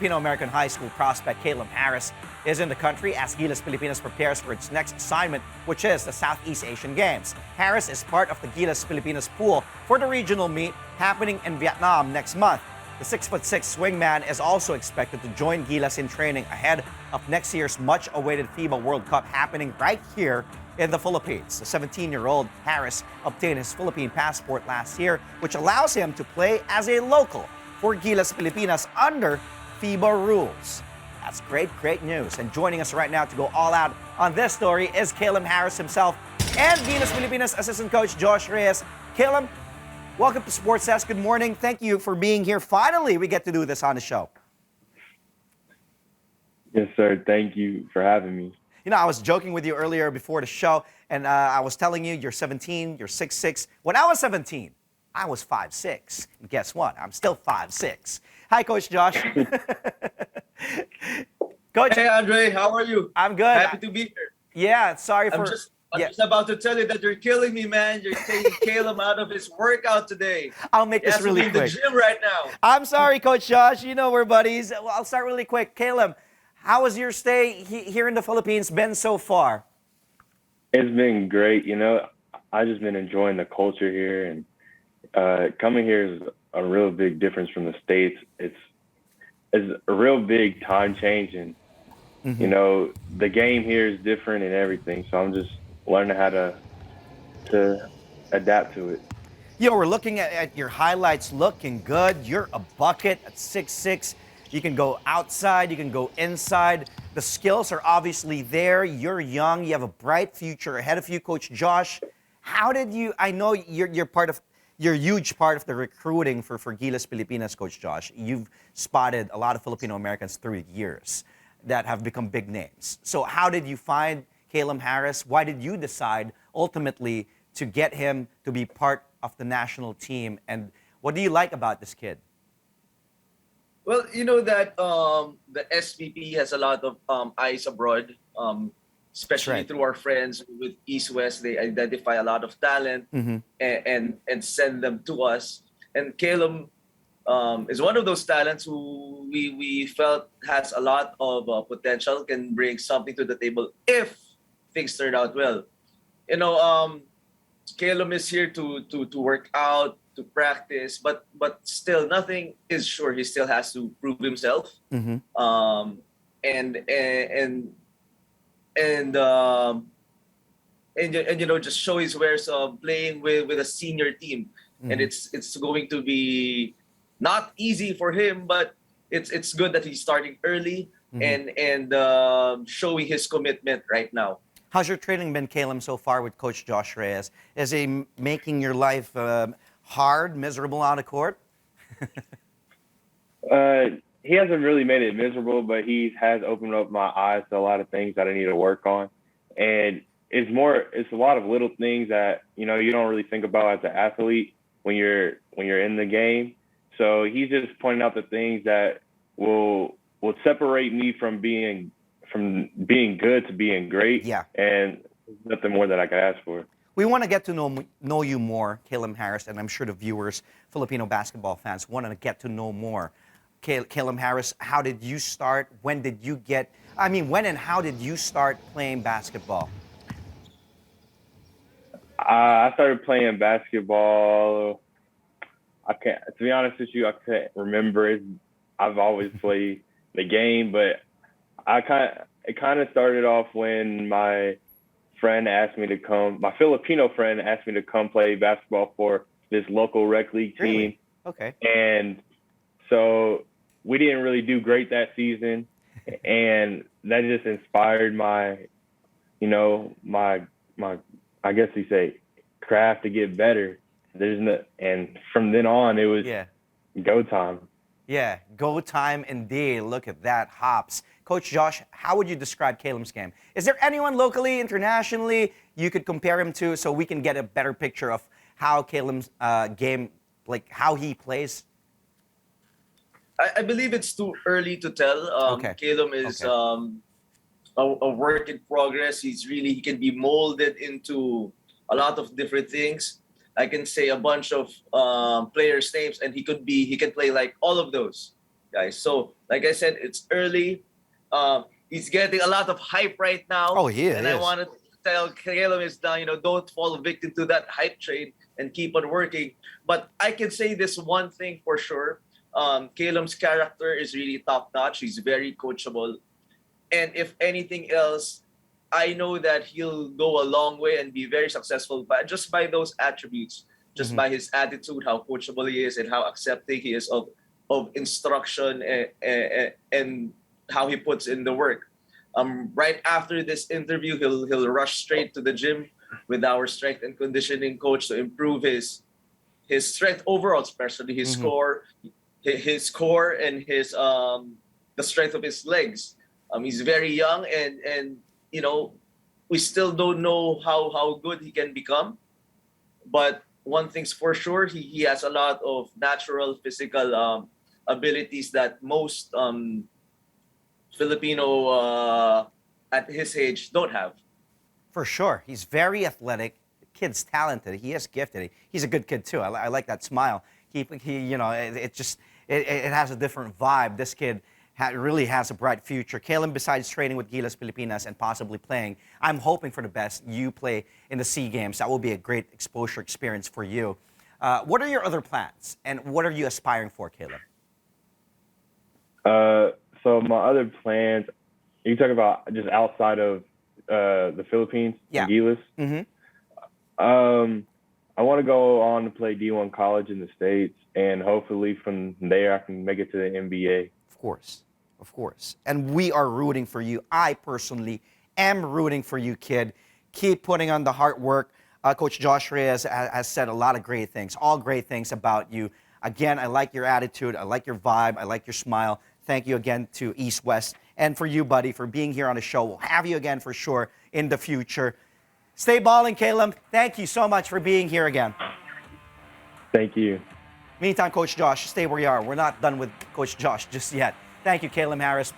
Filipino-American high school prospect Caelum Harris is in the country as Gilas Pilipinas prepares for its next assignment, which is the Southeast Asian Games. Harris is part of the Gilas Pilipinas pool for the regional meet happening in Vietnam next month. The 6'6" swingman is also expected to join Gilas in training ahead of next year's much-awaited FIBA World Cup happening right here in the Philippines. The 17-year-old Harris obtained his Philippine passport last year, which allows him to play as a local for Gilas Pilipinas under FIBA rules. That's great news. And joining us right now to go all out on this story is Caelum Harris himself and Gilas Pilipinas assistant coach Josh Reyes. Caelum, welcome to Sports Desk. Good morning. Thank you for being here. Finally, we get to do this on the show. Yes, sir. Thank you for having me. You know, I was joking with you earlier before the show, and I was telling you, you're 17, you're 6'6". When I was 17, I was 5'6". And guess what? I'm still 5'6". Hi, Coach Josh. Coach. Hey, Andre. How are you? I'm good. Happy to be here. Yeah, sorry for... I'm just about to tell you that you're killing me, man. You're taking Caelum out of his workout today. I'll make this really quick. He's in the gym right now. I'm sorry, Coach Josh. You know we're buddies. Well, I'll start really quick. Caelum, how has your stay here in the Philippines been so far? It's been great. You know, I've just been enjoying the culture here, and coming here is a real big difference from the States. It's a real big time change, and you know, the game here is different and everything. So I'm just learning how to adapt to it. You know, we're looking at your highlights, looking good. You're a bucket at 6'6". You can go outside, you can go inside. The skills are obviously there. You're young, you have a bright future ahead of you, Coach Josh. How did you, I know you're a huge part of the recruiting for Gilas Pilipinas, Coach Josh. You've spotted a lot of Filipino Americans through the years that have become big names. So how did you find Caelum Harris? Why did you decide ultimately to get him to be part of the national team? And what do you like about this kid? Well, you know that the SVP has a lot of eyes abroad, especially right. through our friends with East West. They identify a lot of talent and send them to us. And Caelum is one of those talents who we felt has a lot of potential, can bring something to the table if things turn out well. You know, Caelum is here to work out, to practice, but still nothing is sure. He still has to prove himself, and you know, just show his wares playing with a senior team. And it's going to be not easy for him, but it's good that he's starting early and showing his commitment right now. How's your training been, Caelum, so far with Coach Josh Reyes? Is he making your life hard, miserable on the court? He hasn't really made it miserable, but he has opened up my eyes to a lot of things that I need to work on. And it's a lot of little things that, you know, you don't really think about as an athlete when you're in the game. So he's just pointing out the things that will separate me from being good to being great. Yeah. And nothing more that I could ask for. We want to get to know you more, Caelum Harris, and I'm sure the viewers, Filipino basketball fans, want to get to know more. Caelum Harris, how did you start? When and how did you start playing basketball? I started playing baskall. To be honest with you, I can't remember it. I've always played the game, but it kind of started off when my Filipino friend asked me to come play basketball for this local rec league team. Really? Okay. And so we didn't really do great that season. And that just inspired my I guess you say craft to get better. And from then on it was go time. Yeah, go time indeed. Look at that, hops. Coach Josh, how would you describe Caelum's game? Is there anyone locally, internationally, you could compare him to so we can get a better picture of how Caelum's game, like how he plays? I believe it's too early to tell. Caelum is a work in progress. He can be molded into a lot of different things. I can say a bunch of players' names, and he can play like all of those. guys. So, like I said, it's early. He's getting a lot of hype right now. Oh, he is. And I want to tell Caelum is now, don't fall victim to that hype train and keep on working. But I can say this one thing for sure. Caelum's character is really top notch. He's very coachable. And if anything else, I know that he'll go a long way and be very successful just by those attributes, just by his attitude, how coachable he is, and how accepting he is of instruction and how he puts in the work. Right after this interview, he'll rush straight to the gym with our strength and conditioning coach to improve his strength overall, especially his core, and his the strength of his legs. He's very young, and we still don't know how good he can become. But one thing's for sure, he has a lot of natural physical abilities that most Filipino at his age don't have. For sure. He's very athletic. The kid's talented. He is gifted. He's a good kid, too. I like that smile. He it has a different vibe. This kid really has a bright future. Caelum, besides training with Gilas Pilipinas and possibly playing, I'm hoping for the best. You play in the SEA Games. That will be a great exposure experience for you. What are your other plans, and what are you aspiring for, Caelum? So my other plans, you talk about just outside of the Philippines, Yeah. Gilas. I want to go on to play D1 college in the States, and hopefully from there I can make it to the NBA. Of course. And we are rooting for you. I personally am rooting for you, kid. Keep putting on the hard work. Coach Josh Reyes has said a lot of great things, all great things about you. Again, I like your attitude. I like your vibe. I like your smile. Thank you again to East West. And for you, buddy, for being here on the show. We'll have you again for sure in the future. Stay balling, Caelum. Thank you so much for being here again. Thank you. Meantime, Coach Josh, stay where you are. We're not done with Coach Josh just yet. Thank you, Caelum Harris.